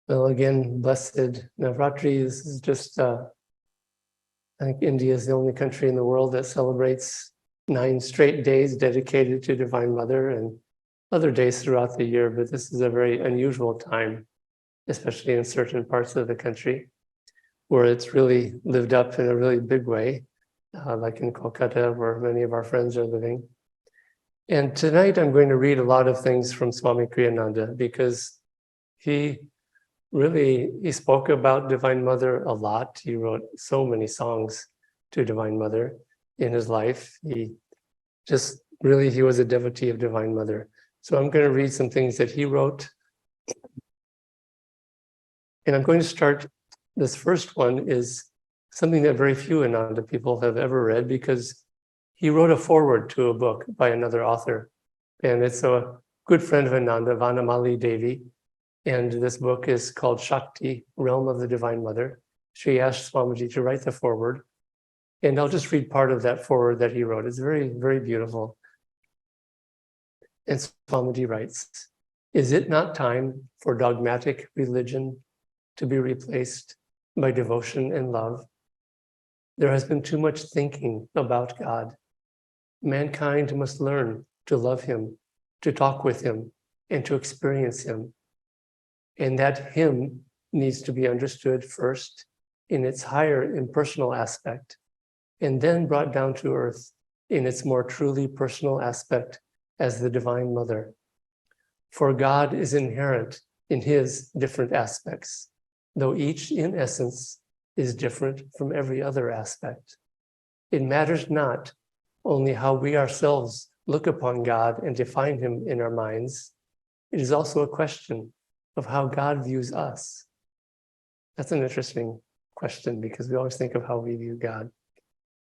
Well, again, blessed Navratri. This is just, I think India is the only country in the world that celebrates 9 straight days dedicated to Divine Mother, and other days throughout the year, but this is a very unusual time, especially in certain parts of the country, where it's really lived up in a really big way, like in Kolkata, where many of our friends are living. And tonight I'm going to read a lot of things from Swami Kriyananda, because he spoke about Divine Mother a lot. He wrote so many songs to Divine Mother in his life. He was a devotee of Divine Mother. So I'm going to read some things that he wrote. And I'm going to start, this first one is something that very few Ananda people have ever read, because he wrote a foreword to a book by another author. And it's a good friend of Ananda, Vanamali Devi. And this book is called Shakti, Realm of the Divine Mother. She asked Swamiji to write the foreword. And I'll just read part of that foreword that he wrote. It's very, very beautiful. And Swamiji writes, "Is it not time for dogmatic religion to be replaced by devotion and love? There has been too much thinking about God. Mankind must learn to love him, to talk with him, and to experience him. And that him needs to be understood first in its higher impersonal aspect, and then brought down to earth in its more truly personal aspect as the Divine Mother. For God is inherent in his different aspects, though each in essence is different from every other aspect. It matters not only how we ourselves look upon God and define him in our minds, it is also a question of how God views us." That's an interesting question, because we always think of how we view God.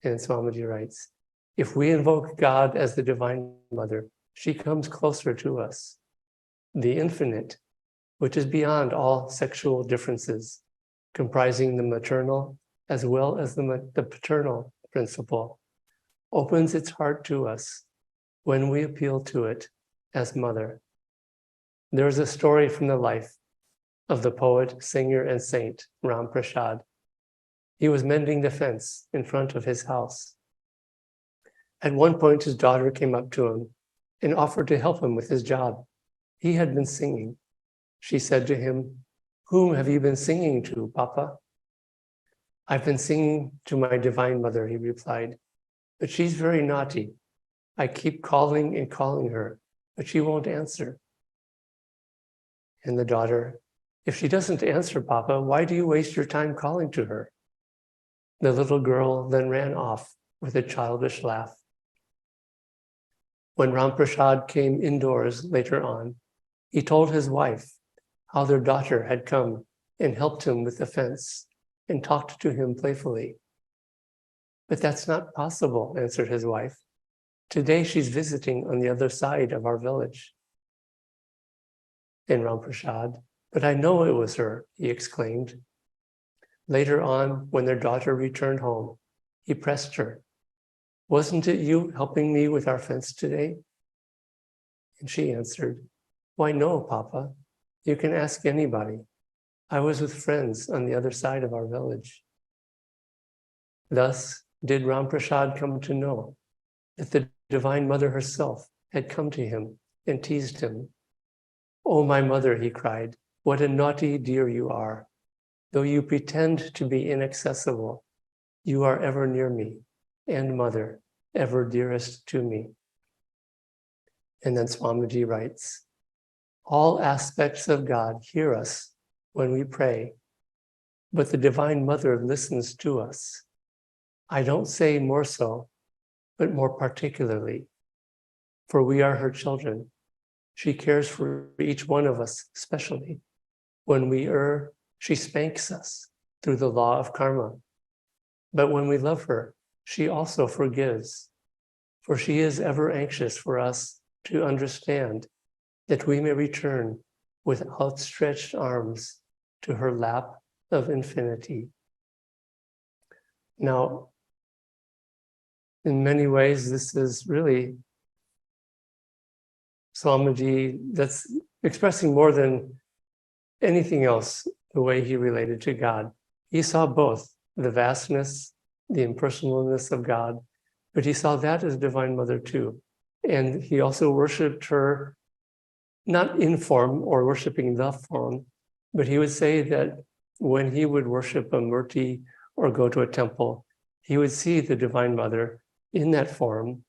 And Swamiji writes, "If we invoke God as the Divine Mother, she comes closer to us. The infinite, which is beyond all sexual differences, comprising the maternal as well as the paternal principle, opens its heart to us when we appeal to it as Mother." There is a story from the life of the poet, singer, and saint, Ram Prasad. He was mending the fence in front of his house. At one point, his daughter came up to him and offered to help him with his job. He had been singing. She said to him, "Whom have you been singing to, Papa?" "I've been singing to my Divine Mother," he replied, "but she's very naughty. I keep calling and calling her, but she won't answer." And the daughter, "If she doesn't answer, Papa, why do you waste your time calling to her?" The little girl then ran off with a childish laugh. When Ram Prasad came indoors later on, he told his wife how their daughter had come and helped him with the fence and talked to him playfully. "But that's not possible," answered his wife. "Today she's visiting on the other side of our village." And Ram Prasad, "But I know it was her," he exclaimed. Later on, when their daughter returned home, he pressed her, "Wasn't it you helping me with our fence today?" And she answered, "Why, no, Papa. You can ask anybody. I was with friends on the other side of our village." Thus did Ram Prasad come to know that the Divine Mother herself had come to him and teased him. "Oh, my mother," he cried, "what a naughty dear you are. Though you pretend to be inaccessible, you are ever near me, and Mother, ever dearest to me." And then Swamiji writes, "All aspects of God hear us when we pray, but the Divine Mother listens to us. I don't say more so, but more particularly, for we are her children. She cares for each one of us specially. When we err, she spanks us through the law of karma. But when we love her, she also forgives, for she is ever anxious for us to understand, that we may return with outstretched arms to her lap of infinity." Now, in many ways, this is really Swamiji that's expressing more than anything else the way he related to God. He saw both the vastness, the impersonalness of God, but he saw that as Divine Mother too. And he also worshiped her, not in form or worshiping the form, but he would say that when he would worship a murti or go to a temple, he would see the Divine Mother in that form,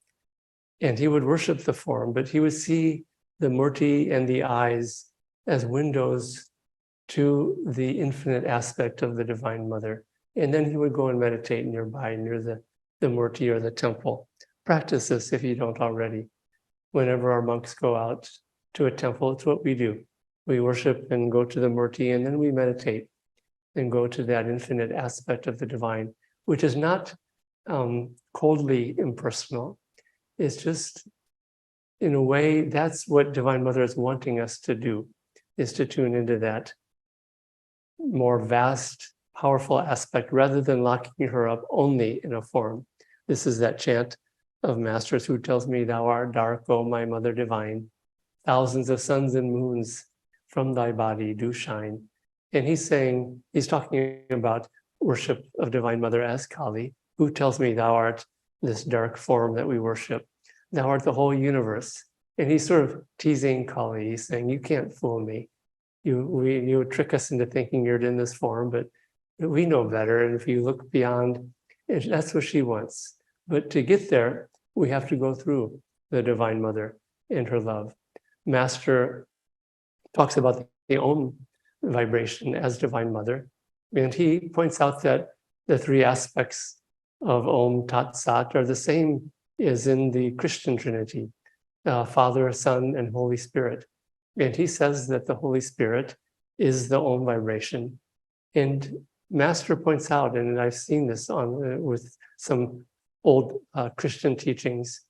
and he would worship the form, but he would see the murti and the eyes as windows to the infinite aspect of the Divine Mother. And then he would go and meditate nearby, near the murti or the temple. Practice this if you don't already. Whenever our monks go out to a temple, it's what we do. We worship and go to the murti, and then we meditate and go to that infinite aspect of the divine, which is not coldly impersonal. It's just, in a way, that's what Divine Mother is wanting us to do, is to tune into that more vast, powerful aspect, rather than locking her up only in a form. This is that chant of masters who tells me, "Thou art dark, O my Mother Divine. Thousands of suns and moons from thy body do shine." And he's talking about worship of Divine Mother as Kali, who tells me, "Thou art this dark form that we worship. Thou art the whole universe." And he's sort of teasing Kali. He's saying, "You can't fool me. You would trick us into thinking you're in this form, but we know better. And if you look beyond, that's what she wants. But to get there, we have to go through the Divine Mother and her love." Master talks about the Om vibration as Divine Mother. And he points out that the three aspects of Om Tat Sat are the same as in the Christian Trinity, Father, Son, and Holy Spirit. And he says that the Holy Spirit is the Om vibration. And Master points out, and I've seen this with some old Christian teachings,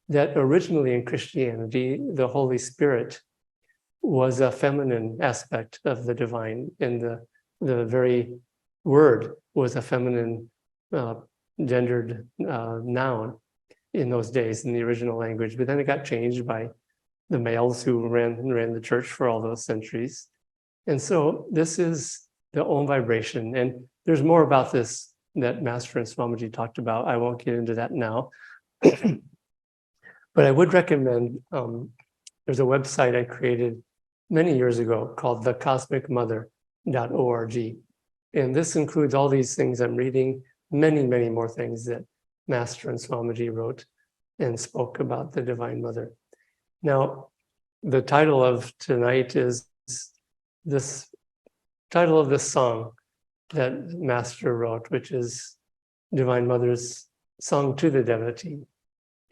that originally in Christianity, the Holy Spirit was a feminine aspect of the divine, and the very word was a feminine gendered noun in those days in the original language. But then it got changed by the males who ran the church for all those centuries. And so this is the Om vibration. And there's more about this that Master and Swamiji talked about. I won't get into that now. But I would recommend, there's a website I created many years ago called thecosmicmother.org. And this includes all these things I'm reading, many, many more things that Master and Swamiji wrote and spoke about the Divine Mother. Now, the title of tonight is this title of this song that Master wrote, which is Divine Mother's Song to the Devotee.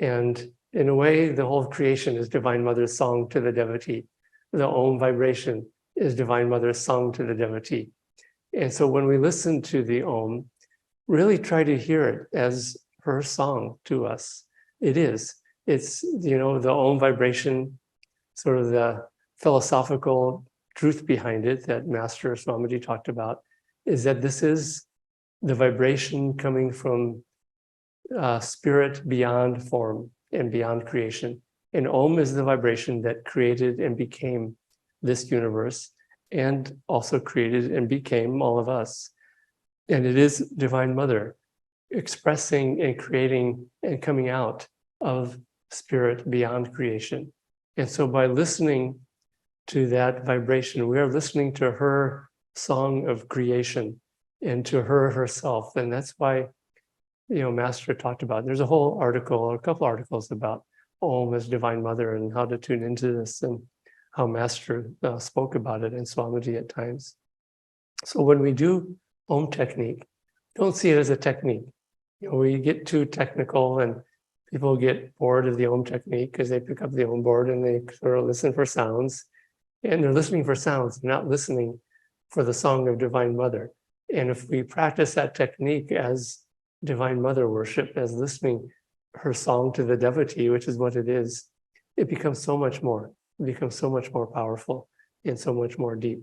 And in a way, the whole creation is Divine Mother's song to the devotee. The Om vibration is Divine Mother's song to the devotee. And so when we listen to the Om, really try to hear it as her song to us. It is. It's, the Om vibration, sort of the philosophical truth behind it that Master Swamiji talked about, is that this is the vibration coming from spirit beyond form and beyond creation. And Om is the vibration that created and became this universe, and also created and became all of us. And it is Divine Mother expressing and creating and coming out of spirit beyond creation. And so by listening to that vibration, we are listening to her song of creation and to her herself. And that's why, Master talked about, there's a whole article, or a couple articles about Om as Divine Mother and how to tune into this, and how Master spoke about it, and Swamiji at times. So when we do Om technique, don't see it as a technique. We get too technical and people get bored of the Om technique because they pick up the Om board and they sort of listen for sounds. And they're listening for sounds, not listening for the song of Divine Mother. And if we practice that technique as Divine Mother worship, as listening her song to the devotee, which is what it is, it becomes so much more. It becomes so much more powerful and so much more deep.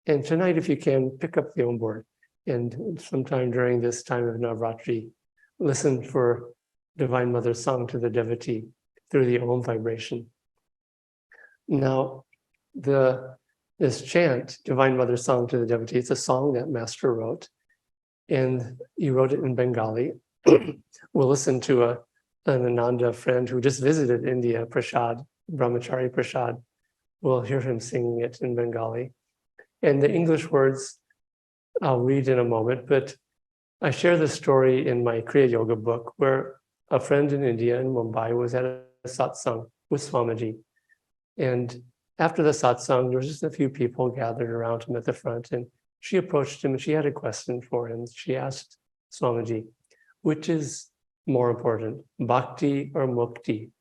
And tonight, if you can, pick up the Om board, and sometime during this time of Navaratri, listen for Divine Mother's song to the devotee through the Om vibration. Now, the this chant, Divine Mother Song to the Devotee. It's a song that Master wrote, and he wrote it in Bengali. We'll listen to an Ananda friend who just visited India, Prasad, Brahmachari Prasad. We'll hear him singing it in Bengali. And the English words I'll read in a moment, but I share this story in my Kriya Yoga book where a friend in India, in Mumbai, was at a satsang with Swamiji. And after the satsang, there was just a few people gathered around him at the front, and she approached him and she had a question for him. She asked Swamiji, which is more important, bhakti or mukti?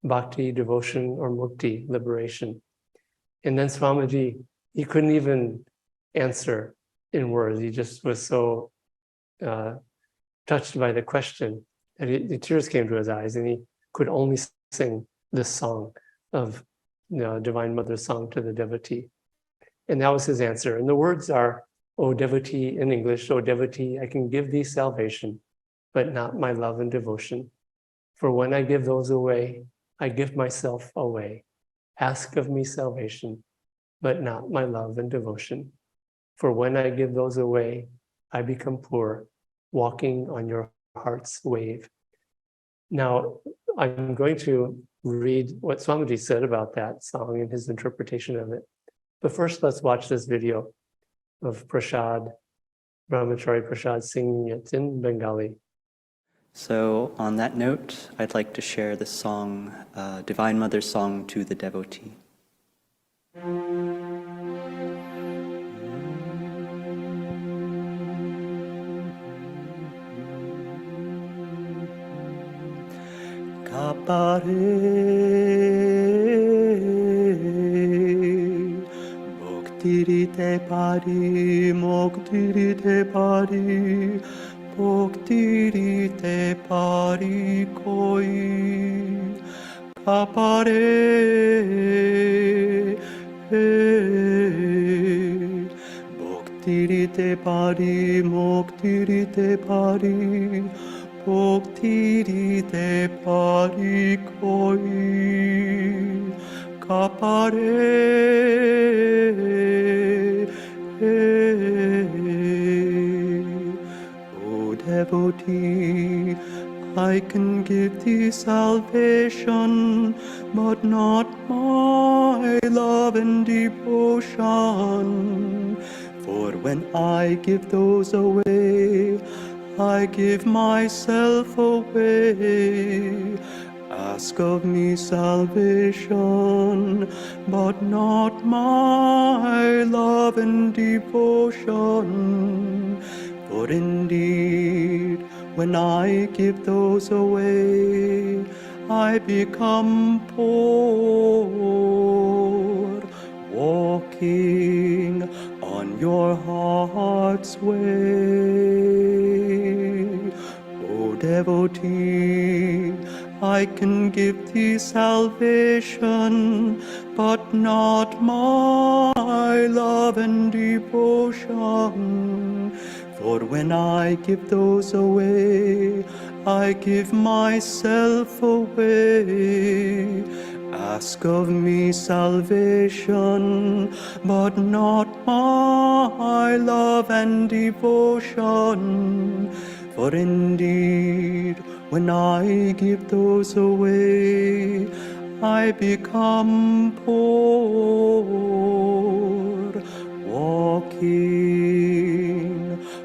Bhakti, devotion, or mukti, liberation? And then Swamiji, he couldn't even answer in words. He just was so touched by the question that the tears came to his eyes, and he could only sing this song of Divine Mother's Song to the Devotee. And that was his answer. And the words are, O devotee, in English, O devotee, I can give thee salvation, but not my love and devotion. For when I give those away, I give myself away. Ask of me salvation, but not my love and devotion. For when I give those away, I become poor, walking on your heart's wave. Now, I'm going to read what Swamiji said about that song and his interpretation of it. But first, let's watch this video of Prasad, Brahmachari Prasad, singing it in Bengali. So on that note, I'd like to share the song, Divine Mother's Song to the Devotee. Kapare Bhaktirite pari, moktirite pari, bhaktirite pari koi. Kapare Bhaktirite pari, moktirite pari, bhaktirite pari koi. Kapare O devotee, I can give thee salvation, but not my love and devotion. For when I give those away, I give myself away. Ask of me salvation, but not my love and devotion. For indeed, when I give those away, I become poor, walking on your heart's way. O devotee, I can give thee salvation, but not my love and devotion. For when I give those away, I give myself away. Ask of me salvation, but not my love and devotion. For indeed, when I give those away, I become poor, walking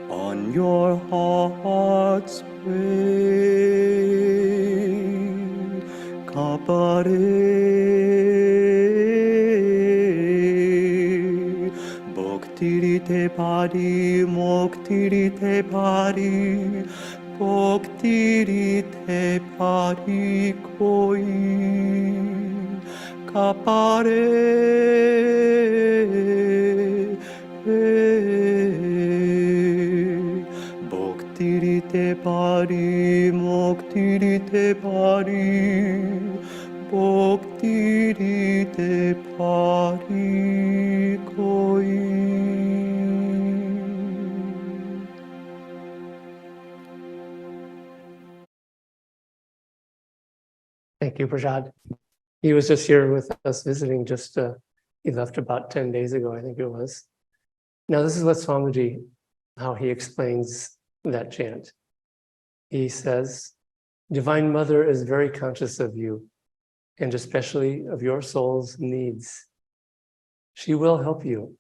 on your heart's way. Kapare Bhaktirite pari, moktirite pari, bhaktirite pari koi. Kapare Bhaktirite pari, moktirite pari, bhaktirite pari koi. Thank you, Prasad. He was just here with us visiting just He left about 10 days ago, I think it was. Now, this is what Swamiji, how he explains that chant. He says, Divine Mother is very conscious of you, and especially of your soul's needs. She will help you,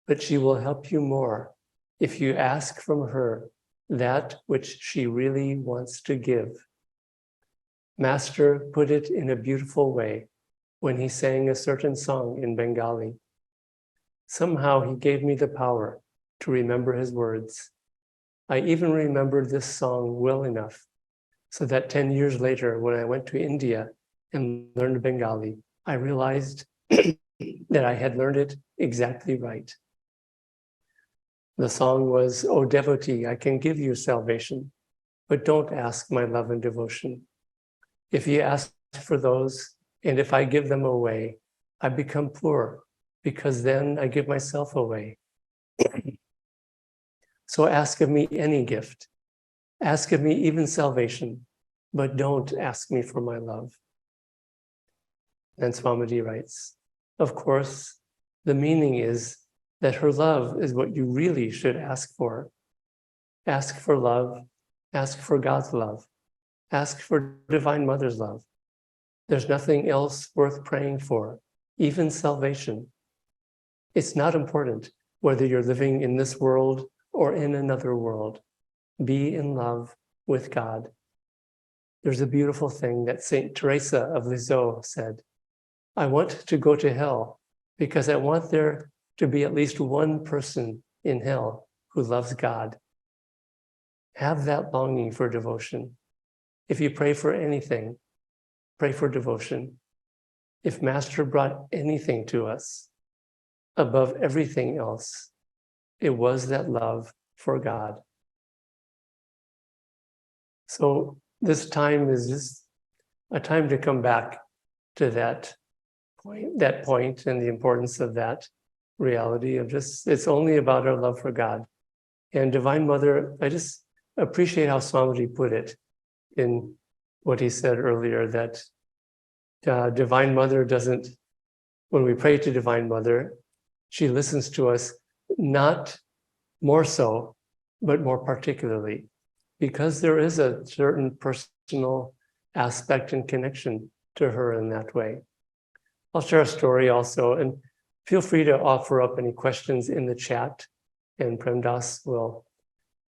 but she will help you more if you ask from her that which she really wants to give. Master put it in a beautiful way when he sang a certain song in Bengali. Somehow he gave me the power to remember his words. I even remembered this song well enough so that 10 years later, when I went to India and learned Bengali, I realized that I had learned it exactly right. The song was, "O devotee, I can give you salvation, but don't ask my love and devotion. If you ask for those, and if I give them away, I become poor, because then I give myself away. So ask of me any gift. Ask of me even salvation, but don't ask me for my love." And Swamiji writes, of course, the meaning is that her love is what you really should ask for. Ask for love, ask for God's love, ask for Divine Mother's love. There's nothing else worth praying for, even salvation. It's not important whether you're living in this world or in another world. Be in love with God. There's a beautiful thing that Saint Teresa of Lisieux said. I want to go to hell because I want there to be at least one person in hell who loves God. Have that longing for devotion. If you pray for anything, pray for devotion. If Master brought anything to us above everything else, it was that love for God. So this time is just a time to come back to that point and the importance of that reality of just, it's only about our love for God. And Divine Mother, I just appreciate how Swamiji put it in what he said earlier, that Divine Mother doesn't, when we pray to Divine Mother, she listens to us not more so, but more particularly, because there is a certain personal aspect and connection to her in that way. I'll share a story also, and feel free to offer up any questions in the chat, and Premdas will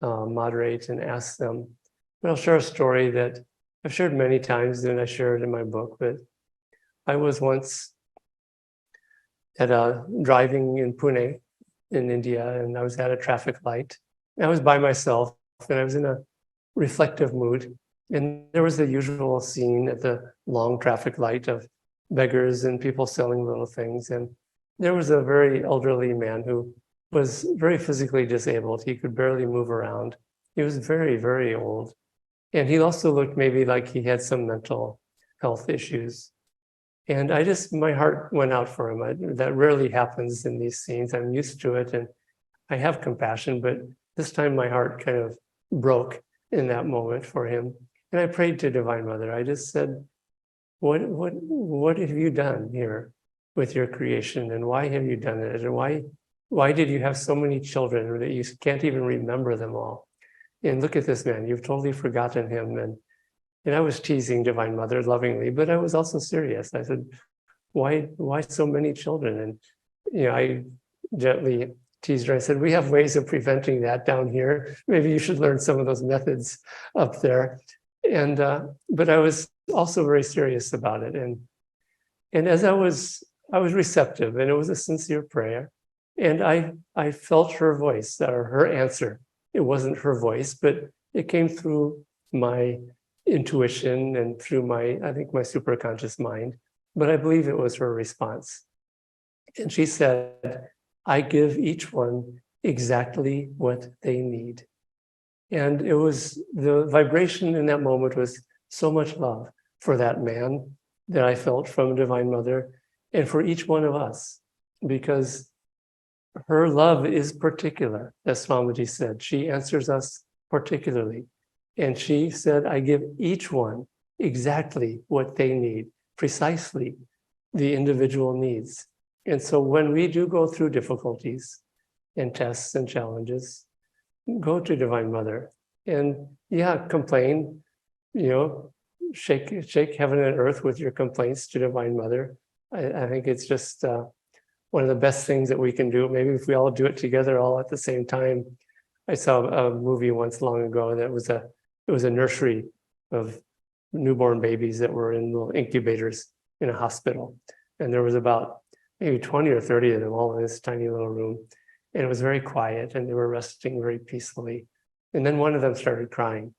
moderate and ask them. But I'll share a story that I've shared many times, and I shared in my book, but I was once driving in Pune in India, and I was at a traffic light. I was by myself, and I was in a reflective mood. And there was the usual scene at the long traffic light of beggars and people selling little things. And there was a very elderly man who was very physically disabled. He could barely move around. He was very, very old. And he also looked maybe like he had some mental health issues. And my heart went out for him. That rarely happens in these scenes. I'm used to it and I have compassion, but this time my heart kind of broke in that moment for him. And I prayed to Divine Mother. I just said, what have you done here with your creation? And why have you done it? And why did you have so many children that you can't even remember them all? And look at this man, you've totally forgotten him. And I was teasing Divine Mother lovingly, but I was also serious. I said, why so many children? And I gently teased her. I said, we have ways of preventing that down here. Maybe you should learn some of those methods up there. And but I was also very serious about it. And as I was receptive, and it was a sincere prayer. And I felt her voice or her answer. It wasn't her voice, but it came through my intuition and through my superconscious mind. But I believe it was her response. And she said, I give each one exactly what they need. And it was, the vibration in that moment was so much love for that man that I felt from Divine Mother and for each one of us, because her love is particular, as Swamiji said. She answers us particularly. And she said, I give each one exactly what they need, precisely the individual needs. And so when we do go through difficulties and tests and challenges, go to Divine Mother and complain, shake heaven and earth with your complaints to Divine Mother. I think it's just one of the best things that we can do. Maybe if we all do it together all at the same time. I saw a movie once long ago that it was a nursery of newborn babies that were in little incubators in a hospital. And there was about maybe 20 or 30 of them all in this tiny little room. And it was very quiet and they were resting very peacefully. And then one of them started crying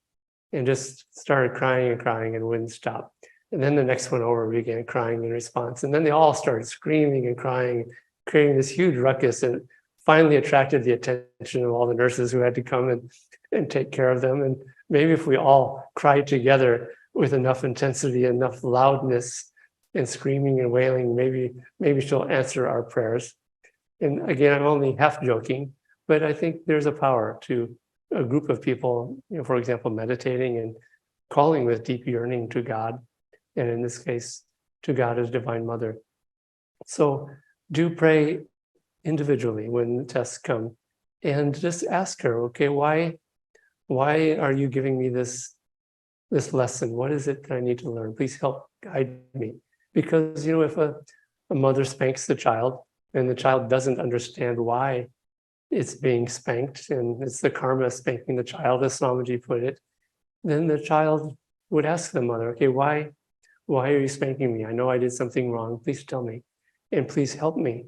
and just started crying and crying and wouldn't stop. And then the next one over began crying in response. And then they all started screaming and crying, creating this huge ruckus, and finally attracted the attention of all the nurses who had to come and take care of them. And maybe if we all cried together with enough intensity, enough loudness and screaming and wailing, maybe she'll answer our prayers. And again, I'm only half joking, but I think there's a power to a group of people, for example, meditating and calling with deep yearning to God, and in this case, to God as Divine Mother. So do pray individually when the tests come, and just ask her, okay, why are you giving me this lesson? What is it that I need to learn? Please help guide me. Because if a mother spanks the child and the child doesn't understand why it's being spanked, and it's the karma spanking the child, as Swamiji put it, then the child would ask the mother, okay, why are you spanking me? I know I did something wrong. Please tell me. And please help me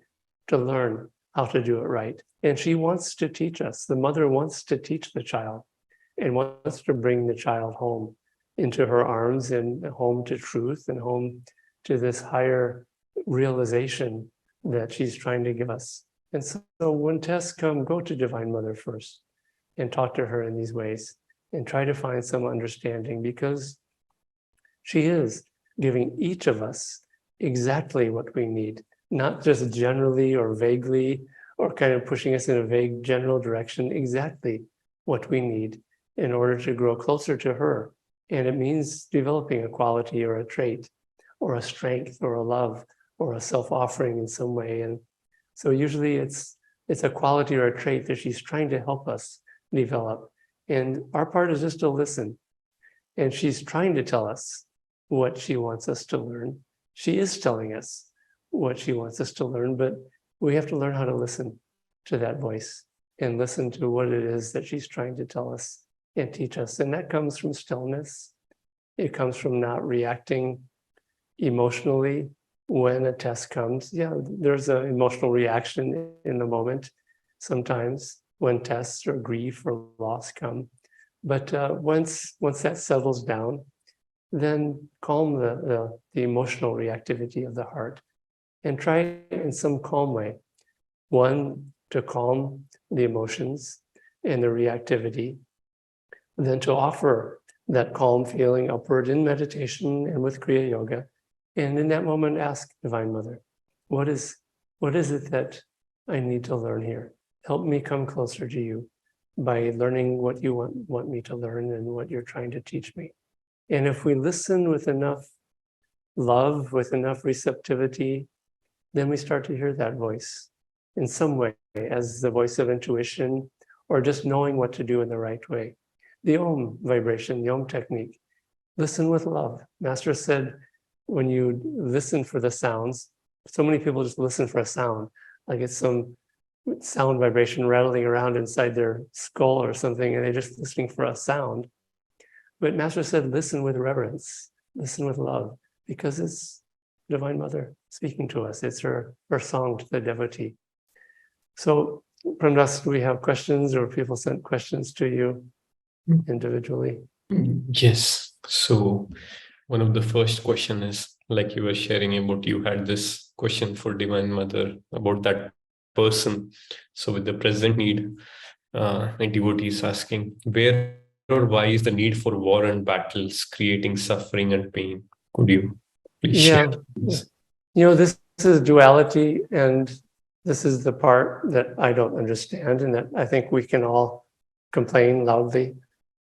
to learn how to do it right. And she wants to teach us. The mother wants to teach the child and wants to bring the child home into her arms and home to truth and home to this higher realization that she's trying to give us. And so when tests come, go to Divine Mother first and talk to her in these ways and try to find some understanding, because she is giving each of us exactly what we need, not just generally or vaguely or kind of pushing us in a vague general direction, exactly what we need in order to grow closer to her. And it means developing a quality or a trait or a strength or a love or a self-offering in some way. And so usually it's a quality or a trait that she's trying to help us develop. And our part is just to listen. And she's trying to tell us what she wants us to learn. She is telling us what she wants us to learn, but we have to learn how to listen to that voice and listen to what it is that she's trying to tell us and teach us. And that comes from stillness. It comes from not reacting emotionally when a test comes. Yeah, there's an emotional reaction in the moment sometimes when tests or grief or loss come. But once that settles down, then calm the emotional reactivity of the heart and try in some calm way. One, to calm the emotions and the reactivity, then to offer that calm feeling upward in meditation and with Kriya Yoga. And in that moment, ask Divine Mother, what is it that I need to learn here? Help me come closer to you by learning what you want me to learn and what you're trying to teach me. And if we listen with enough love, with enough receptivity, then we start to hear that voice in some way as the voice of intuition or just knowing what to do in the right way. The Om vibration, the Om technique, listen with love. Master said, when you listen for the sounds, so many people just listen for a sound, like it's some sound vibration rattling around inside their skull or something, and they're just listening for a sound. But Master said, listen with reverence, listen with love, because it's Divine Mother speaking to us. It's her song to the devotee. So from us, do we have questions, or people sent questions to you individually? Yes. So one of the first question is, like you were sharing about, you had this question for Divine Mother about that person. So with the present need, a devotee is asking, where or why is the need for war and battles creating suffering and pain? Could you please share this? This is duality, and this is the part that I don't understand, and that I think we can all complain loudly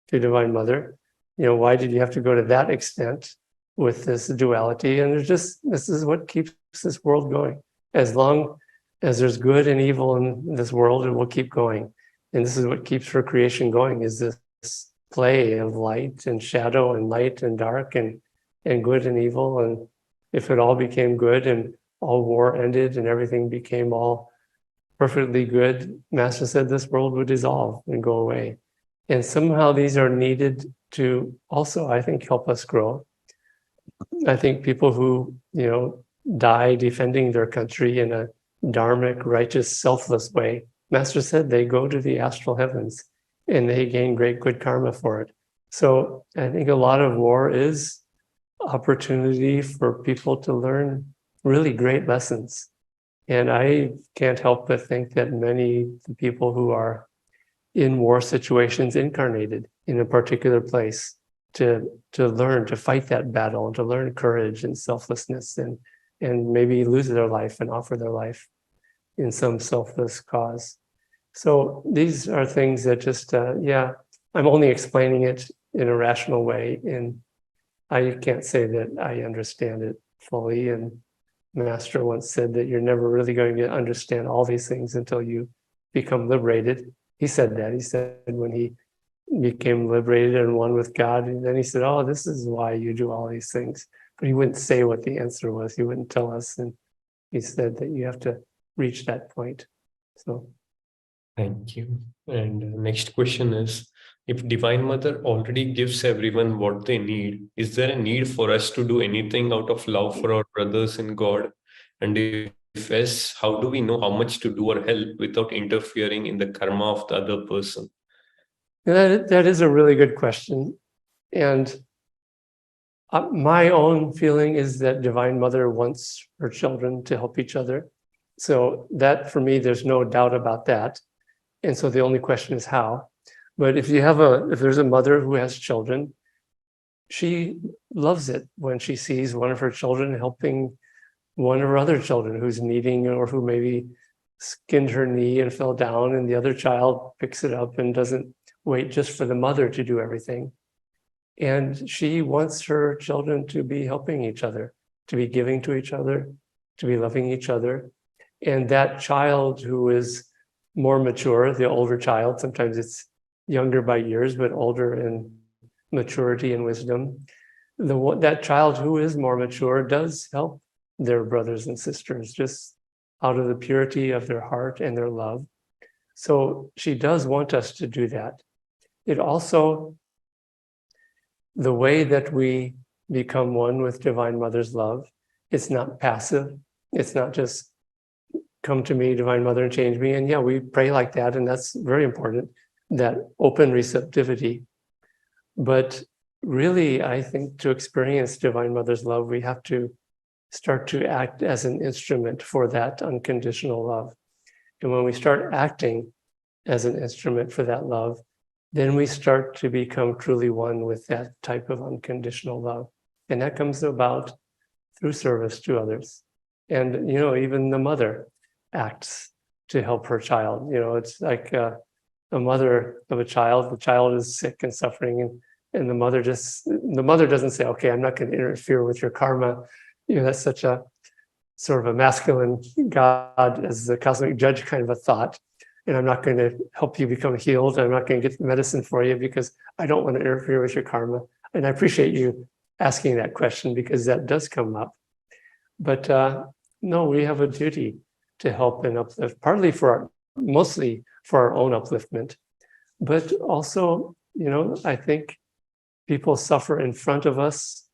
to Divine Mother. Why did you have to go to that extent with this duality? And this is what keeps this world going. as long as there's good and evil in this world, it will keep going. And this is what keeps her creation going, is this play of light and shadow and light and dark and good and evil. And if it all became good and all war ended and everything became all perfectly good, Master said this world would dissolve and go away. And somehow these are needed to also, I think, help us grow. I think people who, die defending their country in a dharmic, righteous, selfless way, Master said they go to the astral heavens and they gain great good karma for it. So I think a lot of war is opportunity for people to learn really great lessons. And I can't help but think that many people who are in war situations incarnated in a particular place to learn to fight that battle and to learn courage and selflessness and maybe lose their life and offer their life in some selfless cause. So these are things that just, I'm only explaining it in a rational way, and I can't say that I understand it fully. And Master once said that you're never really going to understand all these things until you become liberated. He said that. He said when he became liberated and one with God, and then he said, oh, this is why you do all these things. But he wouldn't say what the answer was. He wouldn't tell us. And he said that you have to reach that point. So. Thank you. And next question is, if Divine Mother already gives everyone what they need, is there a need for us to do anything out of love for our brothers in God? And if yes, how do we know how much to do or help without interfering in the karma of the other person? That is a really good question. And my own feeling is that Divine Mother wants her children to help each other. So that, for me, there's no doubt about that. And so the only question is how. But if there's a mother who has children, she loves it when she sees one of her children helping one of her other children who's needing, or who maybe skinned her knee and fell down, and the other child picks it up and doesn't wait just for the mother to do everything. And she wants her children to be helping each other, to be giving to each other, to be loving each other. And that child who is more mature, the older child, sometimes it's younger by years, but older in maturity and wisdom, that child who is more mature does help their brothers and sisters just out of the purity of their heart and their love. So she does want us to do that. It also, the way that we become one with Divine Mother's love, it's not passive. It's not just come to me, Divine Mother, and change me. And yeah, we pray like that, and that's very important, that open receptivity. But really, I think to experience Divine Mother's love, we have to start to act as an instrument for that unconditional love. And when we start acting as an instrument for that love, then we start to become truly one with that type of unconditional love. And that comes about through service to others. And, even the mother acts to help her child. It's like a mother of a child. The child is sick and suffering, and the mother doesn't say, okay, I'm not going to interfere with your karma. That's such a sort of a masculine God as the cosmic judge kind of a thought. And I'm not going to help you become healed. I'm not going to get the medicine for you because I don't want to interfere with your karma. And I appreciate you asking that question, because that does come up. But no, we have a duty to help and uplift, mostly for our own upliftment. But also, I think people suffer in front of us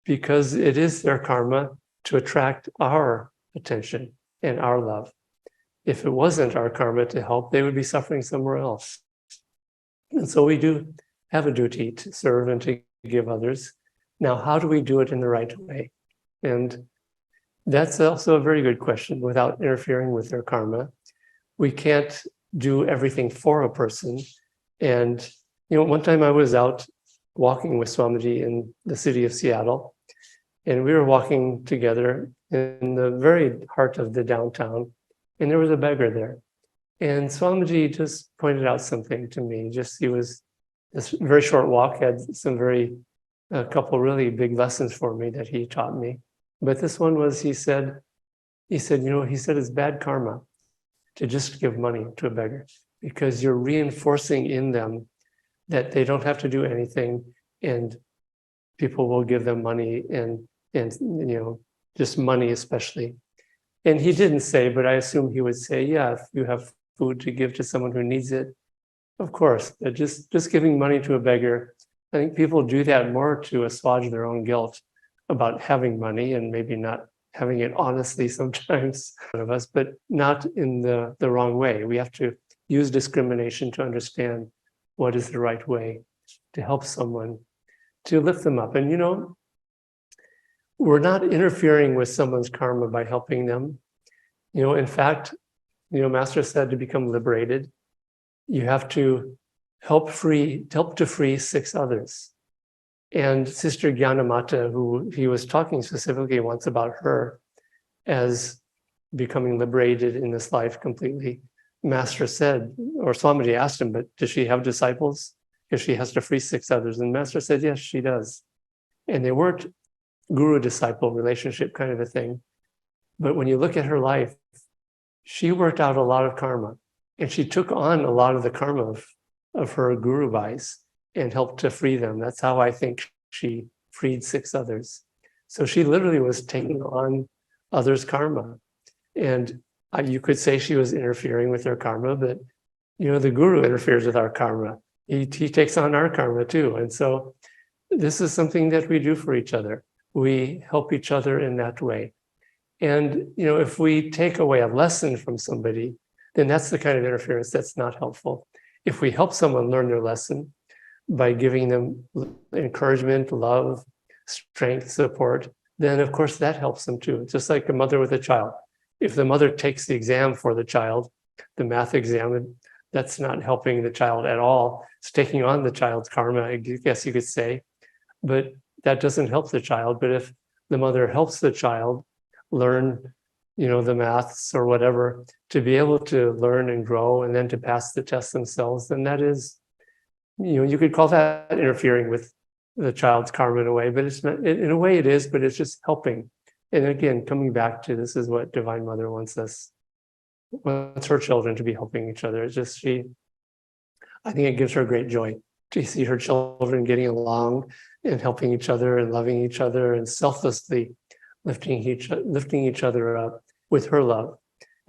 because it is their karma to attract our attention and our love. If it wasn't our karma to help, they would be suffering somewhere else. And so we do have a duty to serve and to give others. Now, how do we do it in the right way? And that's also a very good question. Without interfering with their karma, we can't do everything for a person. And, one time I was out walking with Swamiji in the city of Seattle, and we were walking together in the very heart of the downtown, and there was a beggar there. And Swamiji just pointed out something to me. He was, this very short walk had a couple really big lessons for me that he taught me. But this one was, he said, he said, it's bad karma to just give money to a beggar, because you're reinforcing in them that they don't have to do anything, and people will give them money, and just money especially. And he didn't say, but I assume he would say, yeah, if you have food to give to someone who needs it, of course. But just giving money to a beggar, I think people do that more to assuage their own guilt about having money, and maybe not having it honestly sometimes of us, but not in the wrong way. We have to use discrimination to understand what is the right way to help someone, to lift them up. And we're not interfering with someone's karma by helping them. In fact, Master said to become liberated, you have to help to free 6 others. And Sister Gyanamata, who he was talking specifically once about her as becoming liberated in this life completely, Master said, or Swamiji asked him, but does she have disciples? Because she has to free 6 others. And Master said, yes, she does. And they weren't guru-disciple relationship kind of a thing. But when you look at her life, she worked out a lot of karma, and she took on a lot of the karma of her guru bhais and helped to free them. That's how I think she freed 6 others. So she literally was taking on others' karma. And you could say she was interfering with their karma, but the guru interferes with our karma. He takes on our karma too. And so this is something that we do for each other. We help each other in that way. And if we take away a lesson from somebody, then that's the kind of interference that's not helpful. If we help someone learn their lesson by giving them encouragement, love, strength, support, then of course that helps them too. Just like a mother with a child. If the mother takes the exam for the child, the math exam, that's not helping the child at all. It's taking on the child's karma, I guess you could say, but that doesn't help the child. But if the mother helps the child learn, the maths or whatever, to be able to learn and grow and then to pass the test themselves, then that is, you could call that interfering with the child's karma in a way, but it's not, in a way it is, but it's just helping. And again, coming back to this is what Divine Mother wants her children to be helping each other. It's just I think it gives her great joy to see her children getting along and helping each other and loving each other and selflessly lifting each other up with her love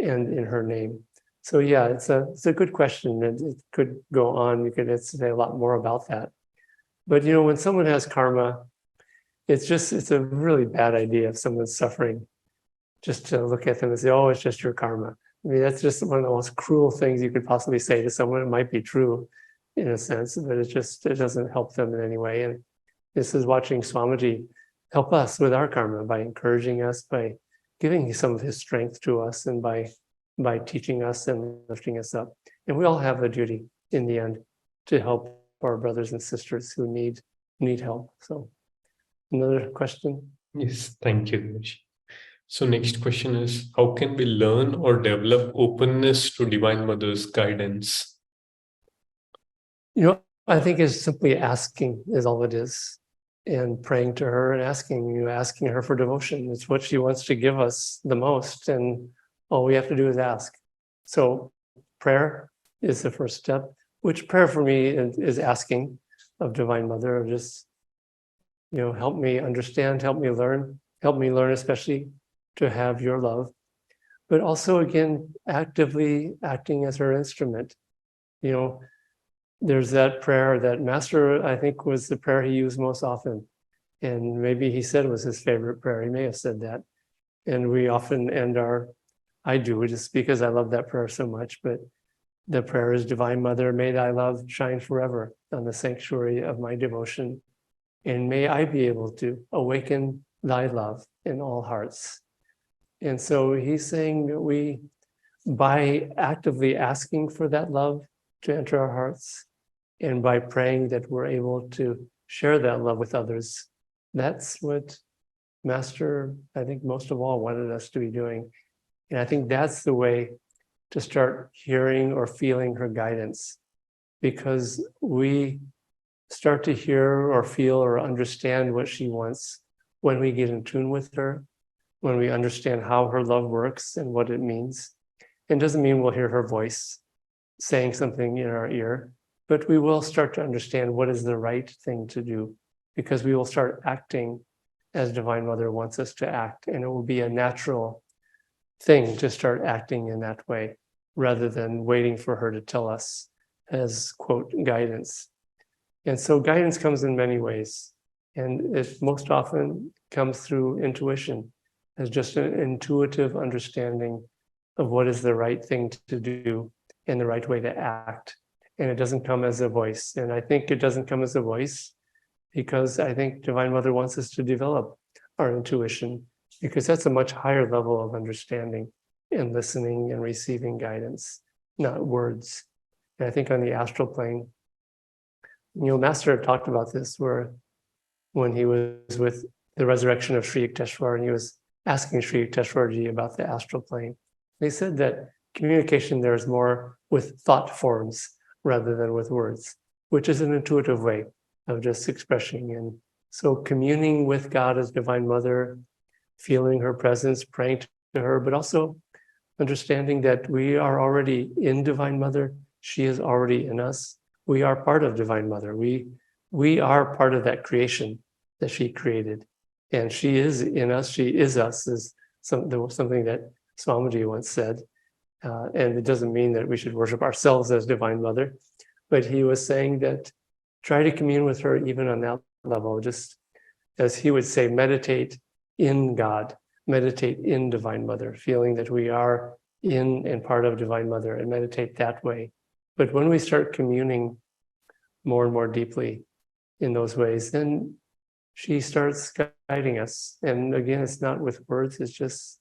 and in her name. So yeah, it's a good question, and it could go on. You could say a lot more about that. But when someone has karma, it's a really bad idea if someone's suffering, just to look at them and say, oh, it's just your karma. I mean, that's just one of the most cruel things you could possibly say to someone. It might be true in a sense, but it doesn't help them in any way. And this is watching Swamiji help us with our karma by encouraging us, by giving some of his strength to us, and by teaching us and lifting us up. And we all have a duty in the end to help our brothers and sisters who need help. So another question? Yes, thank you, Devarshi. So next question is, how can we learn or develop openness to Divine Mother's guidance? I think it's simply asking is all it is, and praying to her and asking her for devotion. It's what she wants to give us the most, and all we have to do is ask. So prayer is the first step, which prayer for me is asking of Divine Mother, of just, help me understand, help me learn especially to have your love, but also again, actively acting as her instrument. There's that prayer that Master, I think, was the prayer he used most often. And maybe he said it was his favorite prayer. He may have said that. And we often I do, just because I love that prayer so much, but the prayer is, Divine Mother, may thy love shine forever on the sanctuary of my devotion. And may I be able to awaken thy love in all hearts. And so he's saying that by actively asking for that love to enter our hearts, and by praying that we're able to share that love with others, that's what Master, I think, most of all wanted us to be doing. And I think that's the way to start hearing or feeling her guidance, because we start to hear or feel or understand what she wants when we get in tune with her, when we understand how her love works and what it means. It doesn't mean we'll hear her voice saying something in our ear, but we will start to understand what is the right thing to do, because we will start acting as Divine Mother wants us to act, and it will be a natural thing to start acting in that way, rather than waiting for her to tell us as, quote, guidance. And so guidance comes in many ways, and it most often comes through intuition, as just an intuitive understanding of what is the right thing to do and the right way to act. And it doesn't come as a voice. And I think it doesn't come as a voice because I think Divine Mother wants us to develop our intuition, because that's a much higher level of understanding and listening and receiving guidance, not words. And I think on the astral plane, Master talked about this, where when he was with the resurrection of Sri Yukteswar, and he was asking Sri Yukteswarji about the astral plane. They said that communication there is more with thought forms rather than with words, which is an intuitive way of just expressing. And so communing with God as Divine Mother, feeling her presence, praying to her, but also understanding that we are already in Divine Mother. She is already in us. We are part of Divine Mother. We are part of that creation that she created. And she is in us, she is us, is something that Swamiji once said. And it doesn't mean that we should worship ourselves as Divine Mother, but he was saying that try to commune with her even on that level, just as he would say, meditate in God, meditate in Divine Mother, feeling that we are in and part of Divine Mother, and meditate that way. But when we start communing more and more deeply in those ways, then she starts guiding us. And again, it's not with words, it's just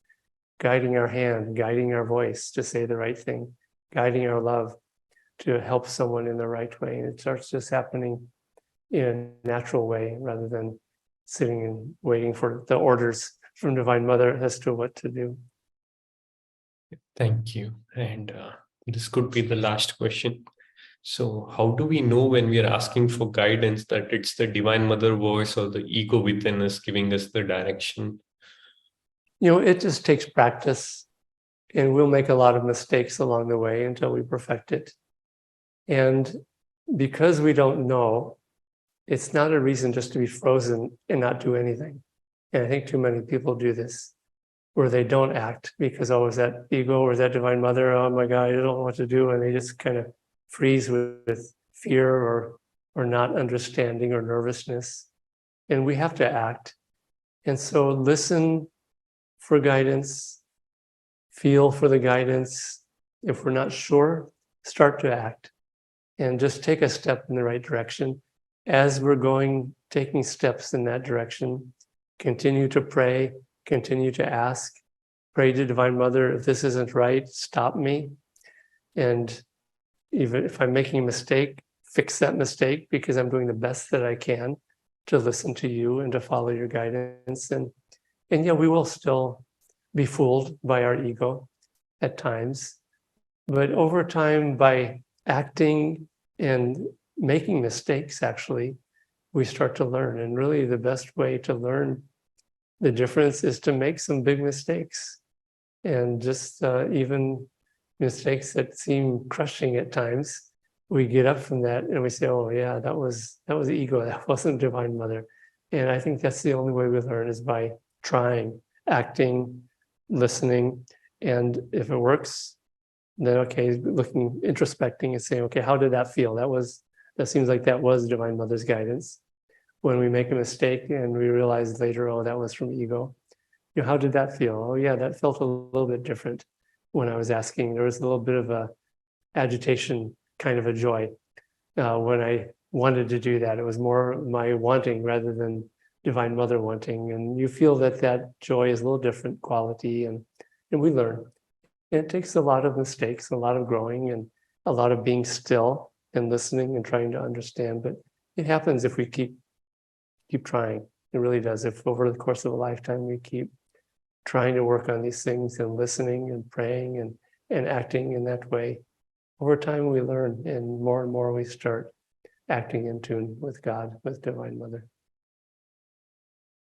guiding our hand, guiding our voice to say the right thing, guiding our love to help someone in the right way. And it starts just happening in a natural way, rather than sitting and waiting for the orders from Divine Mother as to what to do. Thank you. And this could be the last question. So how do we know when we are asking for guidance that it's the Divine Mother voice or the ego within us giving us the direction? It just takes practice, and we'll make a lot of mistakes along the way until we perfect it. And because we don't know, it's not a reason just to be frozen and not do anything. And I think too many people do this, where they don't act because, oh, is that ego or is that Divine Mother? Oh my God, I don't know what to do. And they just kind of freeze with fear or not understanding or nervousness. And we have to act. And so listen for guidance, feel for the guidance. If we're not sure, start to act and just take a step in the right direction. As we're taking steps in that direction, continue to pray, continue to ask, pray to Divine Mother, if this isn't right, stop me. And even if I'm making a mistake, fix that mistake, because I'm doing the best that I can to listen to you and to follow your guidance. And yeah, we will still be fooled by our ego at times. But over time, by acting and making mistakes, actually, we start to learn. And really the best way to learn the difference is to make some big mistakes. And just even mistakes that seem crushing at times, we get up from that and we say, oh yeah, that was ego, that wasn't Divine Mother. And I think that's the only way we learn, is by trying, acting, listening. And if it works, then okay, looking, introspecting and saying, okay, how did that feel? That seems like that was Divine Mother's guidance. When we make a mistake and we realize later, oh, that was from ego. How did that feel? Oh yeah, that felt a little bit different when I was asking. There was a little bit of a agitation, kind of a joy when I wanted to do that. It was more my wanting rather than Divine Mother wanting. And you feel that joy is a little different quality, and we learn. And it takes a lot of mistakes, a lot of growing, and a lot of being still and listening and trying to understand. But it happens if we keep trying. It really does. If over the course of a lifetime we keep trying to work on these things and listening and praying and acting in that way, over time we learn, and more we start acting in tune with God, with Divine Mother.